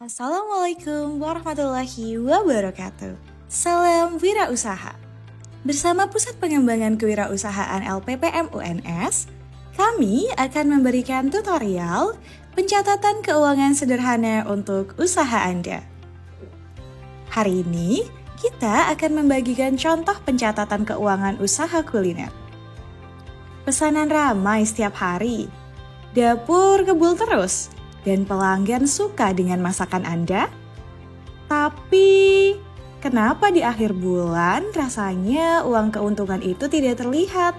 Assalamualaikum warahmatullahi wabarakatuh. Salam wirausaha. Bersama Pusat Pengembangan Kewirausahaan LPPM UNS, kami akan memberikan tutorial pencatatan keuangan sederhana untuk usaha Anda. Hari ini, kita akan membagikan contoh pencatatan keuangan usaha kuliner. Pesanan ramai setiap hari, dapur ngebul terus, dan pelanggan suka dengan masakan Anda? Tapi, kenapa di akhir bulan rasanya uang keuntungan itu tidak terlihat?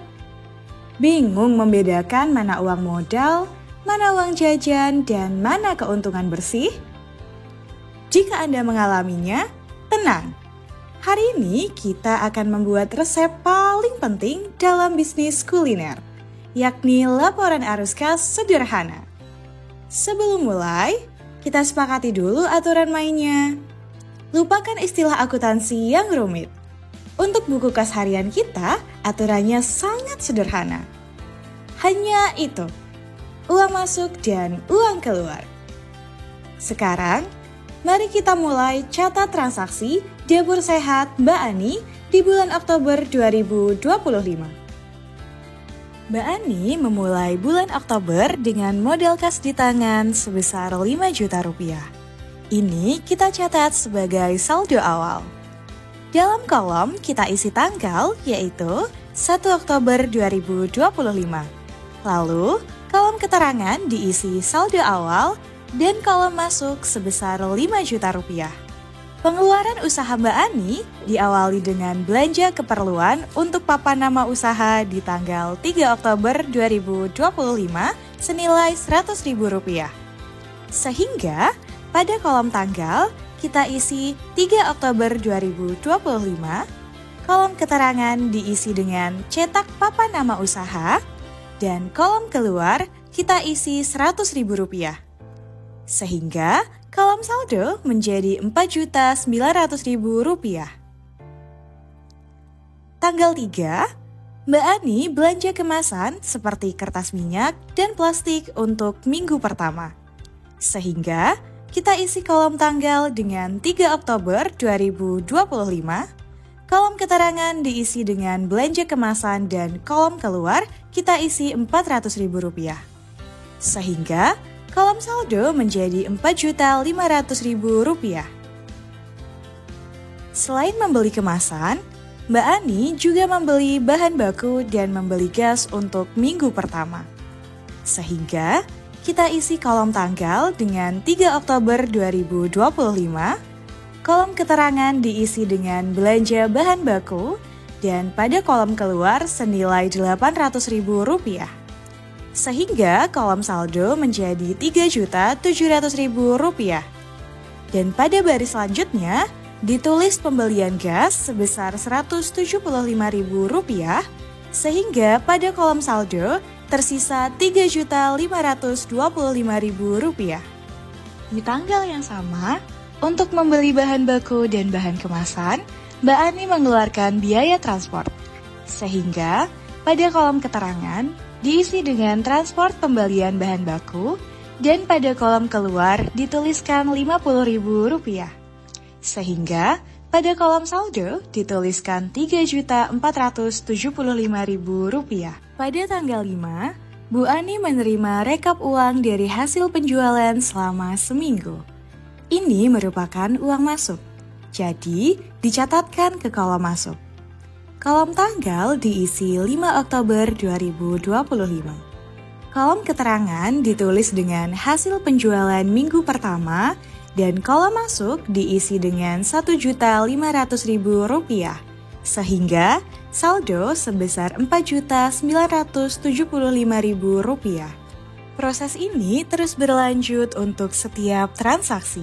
Bingung membedakan mana uang modal, mana uang jajan, dan mana keuntungan bersih? Jika Anda mengalaminya, tenang. Hari ini kita akan membuat resep paling penting dalam bisnis kuliner, yakni laporan arus kas sederhana. Sebelum mulai, kita sepakati dulu aturan mainnya. Lupakan istilah akuntansi yang rumit. Untuk buku kas harian kita, aturannya sangat sederhana. Hanya itu, uang masuk dan uang keluar. Sekarang, mari kita mulai catat transaksi Dapur Sehat Mbak Ani di bulan Oktober 2025. Mbak Ani memulai bulan Oktober dengan modal kas di tangan sebesar 5 juta rupiah. Ini kita catat sebagai saldo awal. Dalam kolom kita isi tanggal yaitu 1 Oktober 2025. Lalu kolom keterangan diisi saldo awal dan kolom masuk sebesar 5 juta rupiah. Pengeluaran usaha Mbak Ani diawali dengan belanja keperluan untuk papan nama usaha di tanggal 3 Oktober 2025 senilai Rp100.000. Sehingga pada kolom tanggal kita isi 3 Oktober 2025, kolom keterangan diisi dengan cetak papan nama usaha, dan kolom keluar kita isi Rp100.000. Sehingga kolom saldo menjadi Rp4.900.000. Tanggal 3, Mbak Ani belanja kemasan seperti kertas minyak dan plastik untuk minggu pertama. Sehingga kita isi kolom tanggal dengan 3 Oktober 2025, kolom keterangan diisi dengan belanja kemasan dan kolom keluar kita isi Rp400.000. Sehingga kolom saldo menjadi Rp4.500.000. Selain membeli kemasan, Mbak Ani juga membeli bahan baku dan membeli gas untuk minggu pertama. Sehingga kita isi kolom tanggal dengan 3 Oktober 2025, kolom keterangan diisi dengan belanja bahan baku, dan pada kolom keluar senilai Rp800.000. Sehingga kolom saldo menjadi Rp3.700.000. Dan pada baris selanjutnya, ditulis pembelian gas sebesar Rp175.000, sehingga pada kolom saldo tersisa Rp3.525.000. Di tanggal yang sama, untuk membeli bahan baku dan bahan kemasan, Mbak Ani mengeluarkan biaya transport. Sehingga pada kolom keterangan diisi dengan transport pembelian bahan baku, dan pada kolom keluar dituliskan Rp50.000. Sehingga pada kolom saldo dituliskan Rp3.475.000. Pada tanggal 5, Bu Ani menerima rekap uang dari hasil penjualan selama seminggu. Ini merupakan uang masuk, jadi dicatatkan ke kolom masuk. Kolom tanggal diisi 5 Oktober 2025. Kolom keterangan ditulis dengan hasil penjualan minggu pertama, dan kolom masuk diisi dengan Rp1.500.000. Sehingga saldo sebesar Rp4.975.000. Proses ini terus berlanjut untuk setiap transaksi.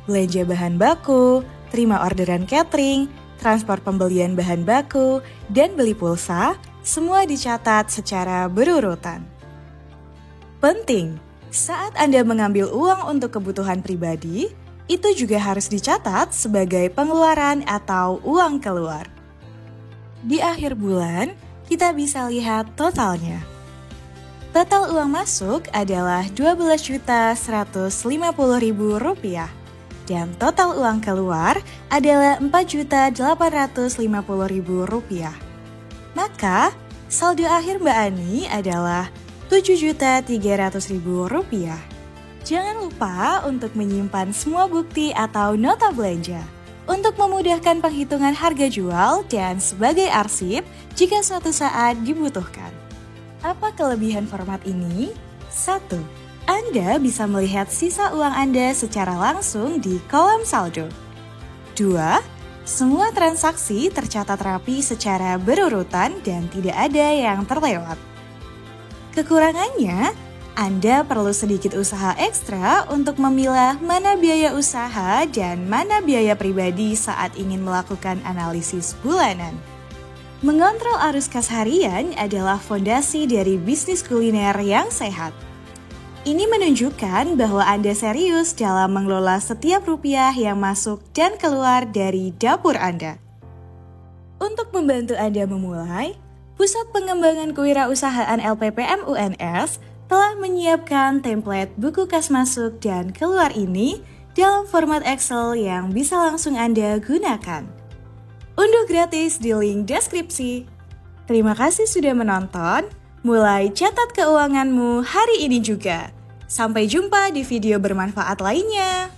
Belanja bahan baku, terima orderan catering, transport pembelian bahan baku, dan beli pulsa, semua dicatat secara berurutan. Penting, saat Anda mengambil uang untuk kebutuhan pribadi, itu juga harus dicatat sebagai pengeluaran atau uang keluar. Di akhir bulan, kita bisa lihat totalnya. Total uang masuk adalah Rp12.150.000. dan total uang keluar adalah Rp4.850.000. Maka, saldo akhir Mbak Ani adalah Rp7.300.000. Jangan lupa untuk menyimpan semua bukti atau nota belanja untuk memudahkan penghitungan harga jual dan sebagai arsip jika suatu saat dibutuhkan. Apa kelebihan format ini? 1. Anda bisa melihat sisa uang Anda secara langsung di kolom saldo. 2. Semua transaksi tercatat rapi secara berurutan dan tidak ada yang terlewat. Kekurangannya, Anda perlu sedikit usaha ekstra untuk memilah mana biaya usaha dan mana biaya pribadi saat ingin melakukan analisis bulanan. Mengontrol arus kas harian adalah fondasi dari bisnis kuliner yang sehat. Ini menunjukkan bahwa Anda serius dalam mengelola setiap rupiah yang masuk dan keluar dari dapur Anda. Untuk membantu Anda memulai, Pusat Pengembangan Kewirausahaan LPPM UNS telah menyiapkan template buku kas masuk dan keluar ini dalam format Excel yang bisa langsung Anda gunakan. Unduh gratis di link deskripsi. Terima kasih sudah menonton. Mulai catat keuanganmu hari ini juga. Sampai jumpa di video bermanfaat lainnya.